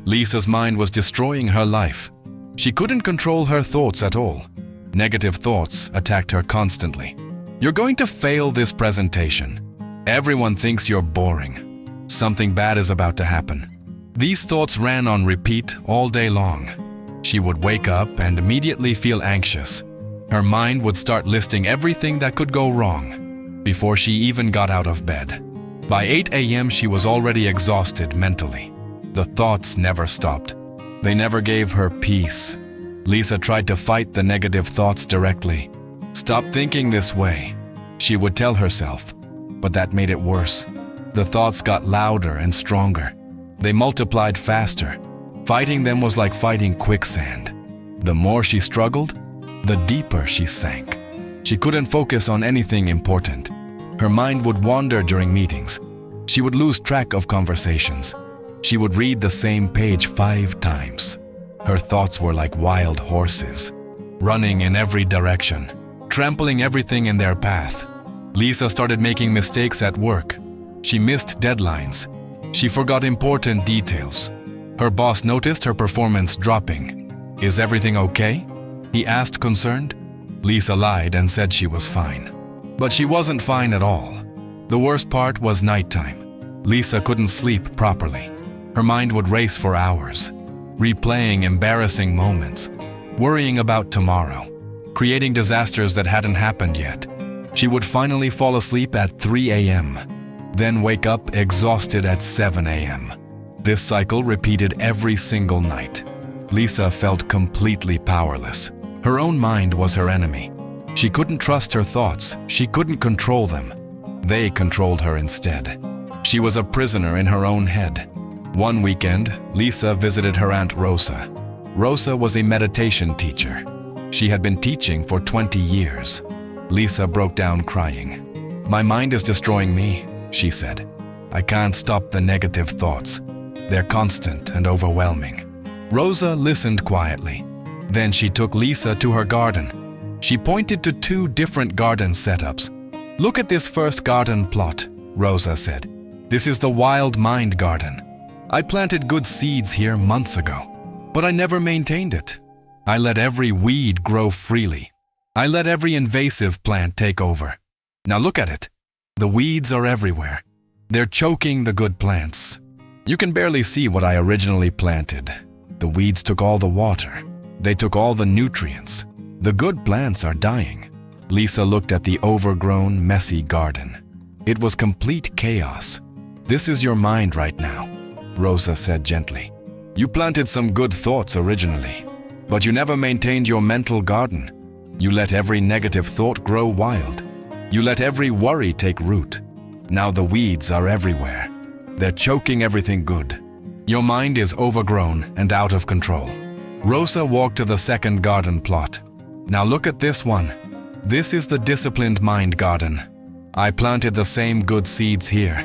Lisa's mind was destroying her life. She couldn't control her thoughts at all. Negative thoughts attacked her constantly. You're going to fail this presentation. Everyone thinks you're boring. Something bad is about to happen. These thoughts ran on repeat all day long. She would wake up and immediately feel anxious. Her mind would start listing everything that could go wrong before she even got out of bed. By 8 a.m., she was already exhausted mentally. The thoughts never stopped. They never gave her peace. Lisa tried to fight the negative thoughts directly. Stop thinking this way, she would tell herself, but that made it worse. The thoughts got louder and stronger. They multiplied faster. Fighting them was like fighting quicksand. The more she struggled, the deeper she sank. She couldn't focus on anything important. Her mind would wander during meetings. She would lose track of conversations. She would read the same page 5 times. Her thoughts were like wild horses, running in every direction, trampling everything in their path. Lisa started making mistakes at work. She missed deadlines. She forgot important details. Her boss noticed her performance dropping. "Is everything okay?" he asked, concerned. Lisa lied and said she was fine. But she wasn't fine at all. The worst part was nighttime. Lisa couldn't sleep properly. Her mind would race for hours, replaying embarrassing moments, worrying about tomorrow, creating disasters that hadn't happened yet. She would finally fall asleep at 3 a.m., then wake up exhausted at 7 a.m. This cycle repeated every single night. Lisa felt completely powerless. Her own mind was her enemy. She couldn't trust her thoughts. She couldn't control them. They controlled her instead. She was a prisoner in her own head. One weekend, Lisa visited her Aunt Rosa. Rosa was a meditation teacher. She had been teaching for 20 years. Lisa broke down crying. "My mind is destroying me," she said. "I can't stop the negative thoughts. They're constant and overwhelming." Rosa listened quietly. Then she took Lisa to her garden. She pointed to 2 different garden setups. "Look at this first garden plot," Rosa said. "This is the wild mind garden. I planted good seeds here months ago, but I never maintained it. I let every weed grow freely. I let every invasive plant take over. Now look at it. The weeds are everywhere. They're choking the good plants. You can barely see what I originally planted. The weeds took all the water. They took all the nutrients. The good plants are dying." Lisa looked at the overgrown, messy garden. It was complete chaos. "This is your mind right now," Rosa said gently. "You planted some good thoughts originally, but you never maintained your mental garden. You let every negative thought grow wild. You let every worry take root. Now the weeds are everywhere. They're choking everything good. Your mind is overgrown and out of control." Rosa walked to the second garden plot. "Now look at this one. This is the disciplined mind garden. I planted the same good seeds here,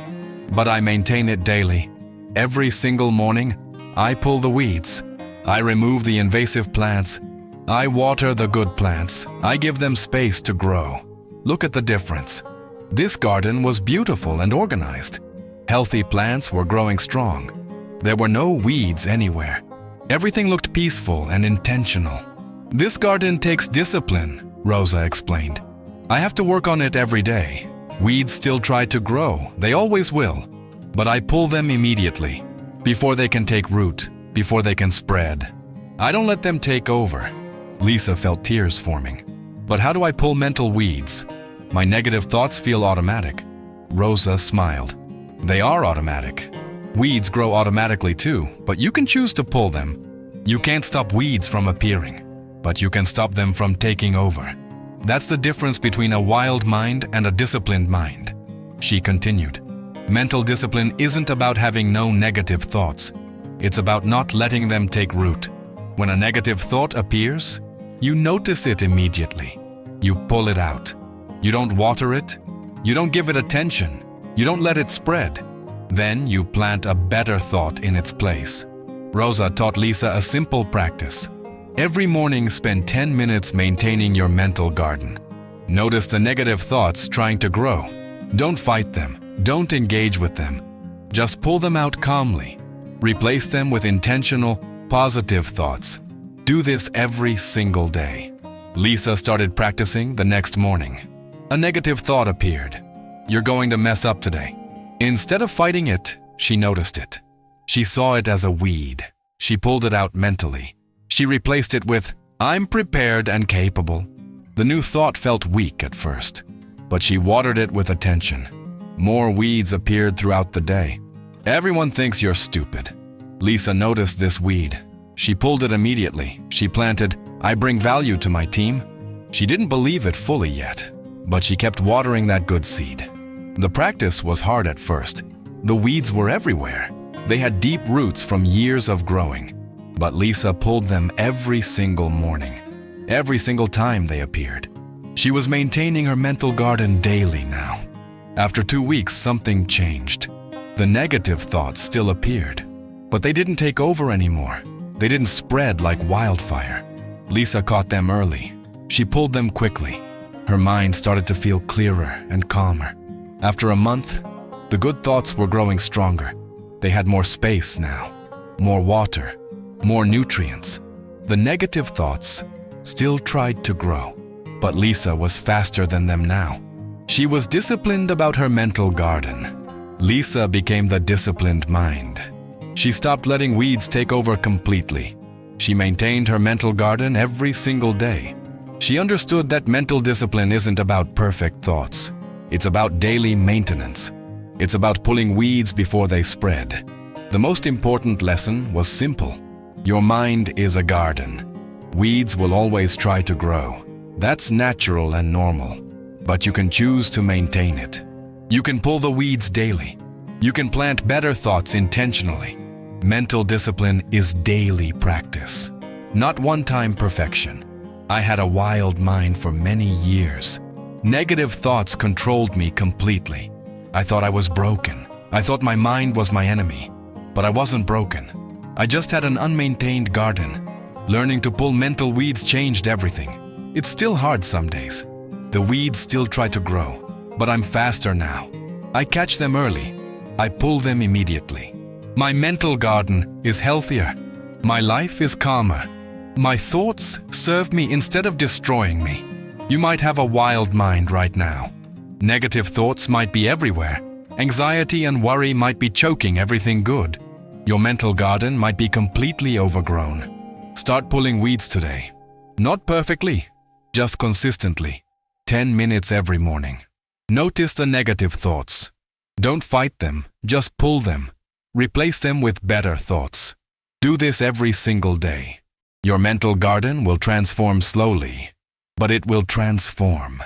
but I maintain it daily. Every single morning, I pull the weeds. I remove the invasive plants. I water the good plants. I give them space to grow. Look at the difference. This garden was beautiful and organized. Healthy plants were growing strong. There were no weeds anywhere. Everything looked peaceful and intentional. This garden takes discipline," Rosa explained. "I have to work on it every day. Weeds still try to grow. They always will. But I pull them immediately, before they can take root, before they can spread. I don't let them take over." Lisa felt tears forming. "But how do I pull mental weeds? My negative thoughts feel automatic." Rosa smiled. "They are automatic. Weeds grow automatically too, but you can choose to pull them. You can't stop weeds from appearing, but you can stop them from taking over. That's the difference between a wild mind and a disciplined mind." She continued. "Mental discipline isn't about having no negative thoughts. It's about not letting them take root. When a negative thought appears, you notice it immediately. You pull it out. You don't water it. You don't give it attention. You don't let it spread. Then you plant a better thought in its place." Rosa taught Lisa a simple practice. Every morning, spend 10 minutes maintaining your mental garden. Notice the negative thoughts trying to grow. Don't fight them. Don't engage with them. Just pull them out calmly. Replace them with intentional, positive thoughts. Do this every single day. Lisa started practicing the next morning. A negative thought appeared. You're going to mess up today. Instead of fighting it, she noticed it. She saw it as a weed. She pulled it out mentally. She replaced it with, I'm prepared and capable. The new thought felt weak at first, but she watered it with attention. More weeds appeared throughout the day. Everyone thinks you're stupid. Lisa noticed this weed. She pulled it immediately. She planted, I bring value to my team. She didn't believe it fully yet, but she kept watering that good seed. The practice was hard at first. The weeds were everywhere. They had deep roots from years of growing. But Lisa pulled them every single morning. Every single time they appeared. She was maintaining her mental garden daily now. After 2 weeks, something changed. The negative thoughts still appeared, but they didn't take over anymore. They didn't spread like wildfire. Lisa caught them early. She pulled them quickly. Her mind started to feel clearer and calmer. After a month, the good thoughts were growing stronger. They had more space now, more water, more nutrients. The negative thoughts still tried to grow, but Lisa was faster than them now. She was disciplined about her mental garden. Lisa became the disciplined mind. She stopped letting weeds take over completely. She maintained her mental garden every single day. She understood that mental discipline isn't about perfect thoughts. It's about daily maintenance. It's about pulling weeds before they spread. The most important lesson was simple. Your mind is a garden. Weeds will always try to grow. That's natural and normal. But you can choose to maintain it. You can pull the weeds daily. You can plant better thoughts intentionally. Mental discipline is daily practice, not one-time perfection. I had a wild mind for many years. Negative thoughts controlled me completely. I thought I was broken. I thought my mind was my enemy. But I wasn't broken. I just had an unmaintained garden. Learning to pull mental weeds changed everything. It's still hard some days. The weeds still try to grow, but I'm faster now. I catch them early. I pull them immediately. My mental garden is healthier. My life is calmer. My thoughts serve me instead of destroying me. You might have a wild mind right now. Negative thoughts might be everywhere. Anxiety and worry might be choking everything good. Your mental garden might be completely overgrown. Start pulling weeds today. Not perfectly, just consistently. 10 minutes every morning. Notice the negative thoughts. Don't fight them, just pull them. Replace them with better thoughts. Do this every single day. Your mental garden will transform slowly, but it will transform.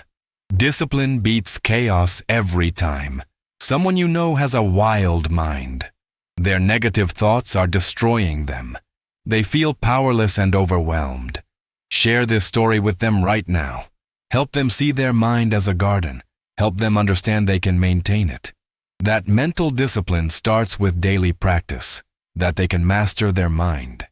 Discipline beats chaos every time. Someone you know has a wild mind. Their negative thoughts are destroying them. They feel powerless and overwhelmed. Share this story with them right now. Help them see their mind as a garden. Help them understand they can maintain it. That mental discipline starts with daily practice, that they can master their mind.